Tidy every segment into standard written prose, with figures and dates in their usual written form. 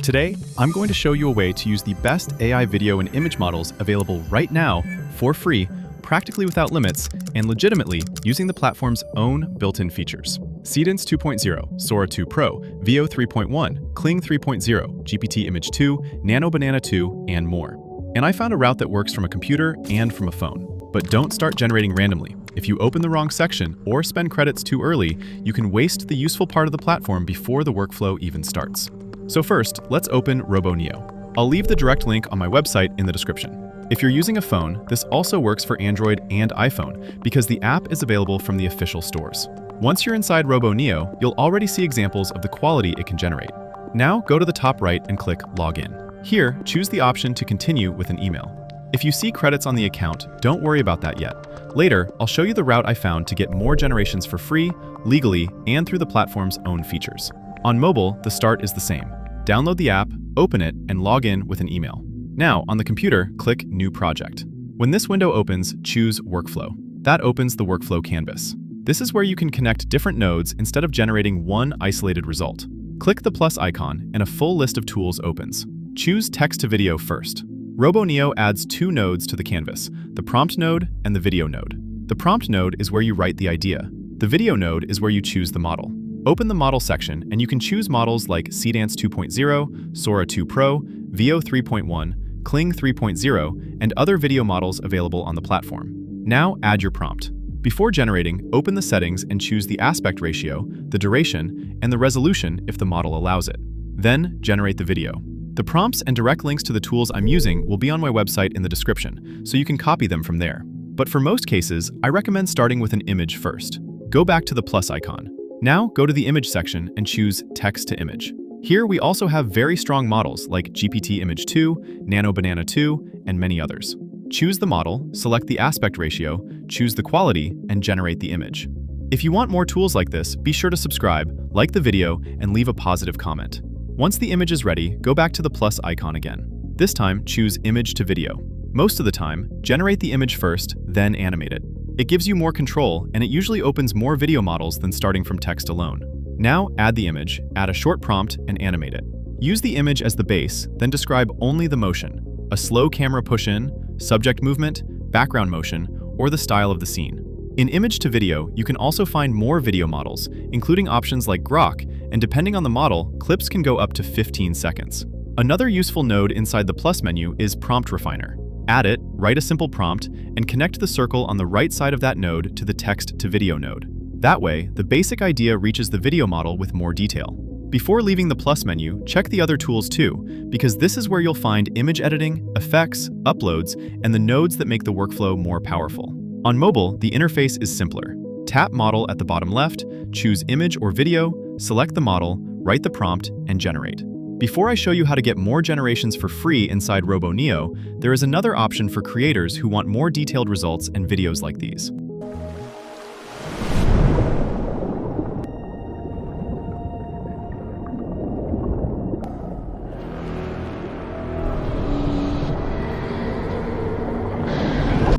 Today, I'm going to show you a way to use the best AI video and image models available right now for free, practically without limits, and legitimately using the platform's own built-in features. Seedance 2.0, Sora 2 Pro, Veo 3.1, Kling 3.0, GPT Image 2, Nano Banana 2, and more. And I found a route that works from a computer and from a phone. But don't start generating randomly. If you open the wrong section or spend credits too early, you can waste the useful part of the platform before the workflow even starts. So first, let's open RoboNeo. I'll leave the direct link on my website in the description. If you're using a phone, this also works for Android and iPhone because the app is available from the official stores. Once you're inside RoboNeo, you'll already see examples of the quality it can generate. Now go to the top right and click Login. Here, choose the option to continue with an email. If you see credits on the account, don't worry about that yet. Later, I'll show you the route I found to get more generations for free, legally, and through the platform's own features. On mobile, the start is the same. Download the app, open it, and log in with an email. Now, on the computer, click New Project. When this window opens, choose Workflow. That opens the workflow canvas. This is where you can connect different nodes instead of generating one isolated result. Click the plus icon, and a full list of tools opens. Choose Text to Video first. RoboNeo adds two nodes to the canvas, the prompt node and the video node. The prompt node is where you write the idea. The video node is where you choose the model. Open the model section and you can choose models like Seedance 2.0, Sora 2 Pro, Veo 3.1, Kling 3.0, and other video models available on the platform. Now add your prompt. Before generating, open the settings and choose the aspect ratio, the duration, and the resolution if the model allows it. Then generate the video. The prompts and direct links to the tools I'm using will be on my website in the description, so you can copy them from there. But for most cases, I recommend starting with an image first. Go back to the plus icon. Now go to the image section and choose Text to Image. Here we also have very strong models like GPT Image 2, Nano Banana 2, and many others. Choose the model, select the aspect ratio, choose the quality, and generate the image. If you want more tools like this, be sure to subscribe, like the video, and leave a positive comment. Once the image is ready, go back to the plus icon again. This time, choose Image to Video. Most of the time, generate the image first, then animate it. It gives you more control, and it usually opens more video models than starting from text alone. Now, add the image, add a short prompt, and animate it. Use the image as the base, then describe only the motion, a slow camera push-in, subject movement, background motion, or the style of the scene. In Image to Video, you can also find more video models, including options like Grok, and depending on the model, clips can go up to 15 seconds. Another useful node inside the plus menu is Prompt Refiner. Add it, write a simple prompt, and connect the circle on the right side of that node to the Text to Video node. That way, the basic idea reaches the video model with more detail. Before leaving the plus menu, check the other tools too, because this is where you'll find image editing, effects, uploads, and the nodes that make the workflow more powerful. On mobile, the interface is simpler. Tap Model at the bottom left, choose Image or Video, select the model, write the prompt, and generate. Before I show you how to get more generations for free inside RoboNeo, there is another option for creators who want more detailed results and videos like these.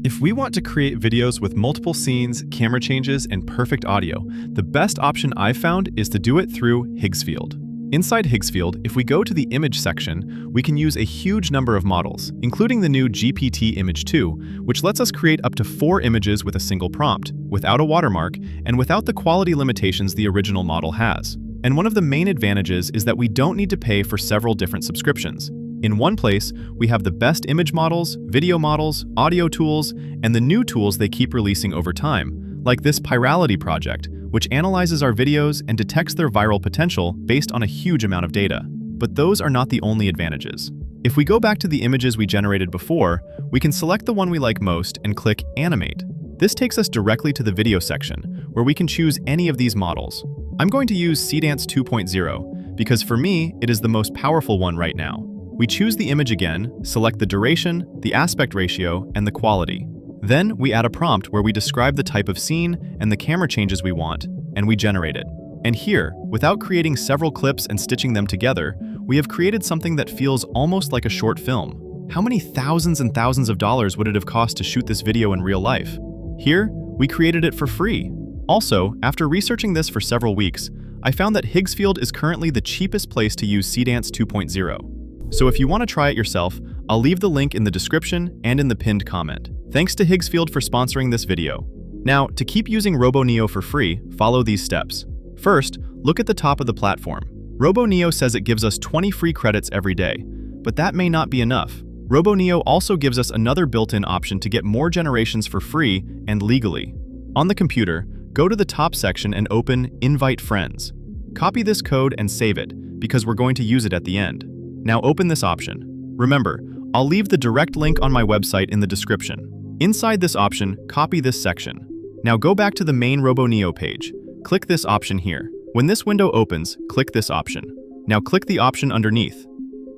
If we want to create videos with multiple scenes, camera changes, and perfect audio, the best option I've found is to do it through Higgsfield. Inside Higgsfield, if we go to the image section, we can use a huge number of models, including the new GPT Image 2, which lets us create up to 4 images with a single prompt, without a watermark, and without the quality limitations the original model has. And one of the main advantages is that we don't need to pay for several different subscriptions. In one place, we have the best image models, video models, audio tools, and the new tools they keep releasing over time, like this Pirality project, which analyzes our videos and detects their viral potential based on a huge amount of data. But those are not the only advantages. If we go back to the images we generated before, we can select the one we like most and click Animate. This takes us directly to the video section, where we can choose any of these models. I'm going to use Seedance 2.0 because for me, it is the most powerful one right now. We choose the image again, select the duration, the aspect ratio, and the quality. Then we add a prompt where we describe the type of scene and the camera changes we want, and we generate it. And here, without creating several clips and stitching them together, we have created something that feels almost like a short film. How many thousands and thousands of dollars would it have cost to shoot this video in real life? Here, we created it for free. Also, after researching this for several weeks, I found that Higgsfield is currently the cheapest place to use Seedance 2.0. So if you want to try it yourself, I'll leave the link in the description and in the pinned comment. Thanks to Higgsfield for sponsoring this video. Now, to keep using RoboNeo for free, follow these steps. First, look at the top of the platform. RoboNeo says it gives us 20 free credits every day, but that may not be enough. RoboNeo also gives us another built-in option to get more generations for free and legally. On the computer, go to the top section and open Invite Friends. Copy this code and save it, because we're going to use it at the end. Now open this option. Remember, I'll leave the direct link on my website in the description. Inside this option, copy this section. Now go back to the main RoboNeo page. Click this option here. When this window opens, click this option. Now click the option underneath.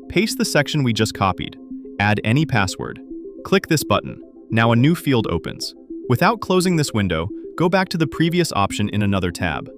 Paste the section we just copied. Add any password. Click this button. Now a new field opens. Without closing this window, go back to the previous option in another tab.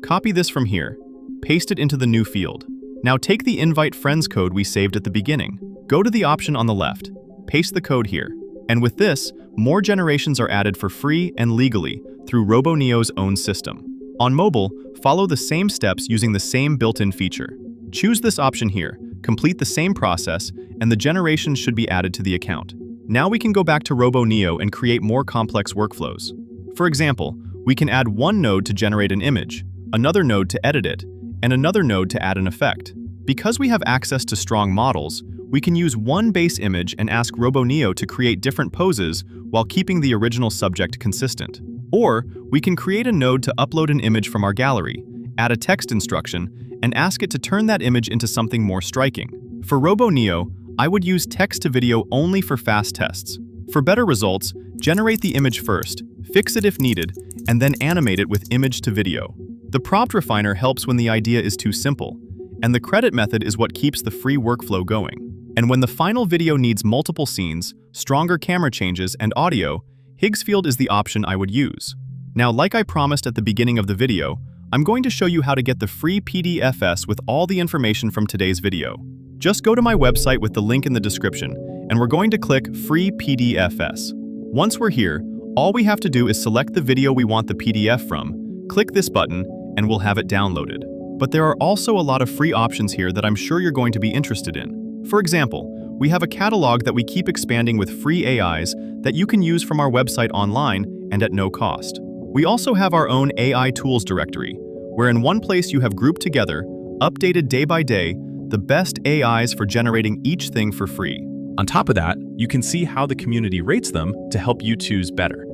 Copy this from here. Paste it into the new field. Now take the Invite Friends code we saved at the beginning. Go to the option on the left. Paste the code here. And with this, more generations are added for free and legally through RoboNeo's own system. On mobile, follow the same steps using the same built-in feature. Choose this option here, complete the same process, and the generations should be added to the account. Now we can go back to RoboNeo and create more complex workflows. For example, we can add one node to generate an image, another node to edit it, and another node to add an effect. Because we have access to strong models, we can use one base image and ask RoboNeo to create different poses while keeping the original subject consistent. Or, we can create a node to upload an image from our gallery, add a text instruction, and ask it to turn that image into something more striking. For RoboNeo, I would use text-to-video only for fast tests. For better results, generate the image first, fix it if needed, and then animate it with image-to-video. The prompt refiner helps when the idea is too simple, and the credit method is what keeps the free workflow going. And when the final video needs multiple scenes, stronger camera changes, and audio, Higgsfield is the option I would use. Now, like I promised at the beginning of the video, I'm going to show you how to get the free PDFs with all the information from today's video. Just go to my website with the link in the description, and we're going to click Free PDFs. Once we're here, all we have to do is select the video we want the PDF from, click this button, and we'll have it downloaded. But there are also a lot of free options here that I'm sure you're going to be interested in. For example, we have a catalog that we keep expanding with free AIs that you can use from our website online and at no cost. We also have our own AI tools directory, where in one place you have grouped together, updated day by day, the best AIs for generating each thing for free. On top of that, you can see how the community rates them to help you choose better.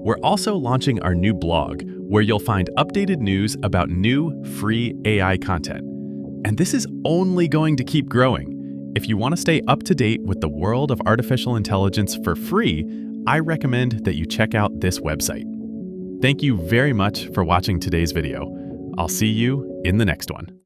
We're also launching our new blog, where you'll find updated news about new, free AI content. And this is only going to keep growing. If you want to stay up to date with the world of artificial intelligence for free, I recommend that you check out this website. Thank you very much for watching today's video. I'll see you in the next one.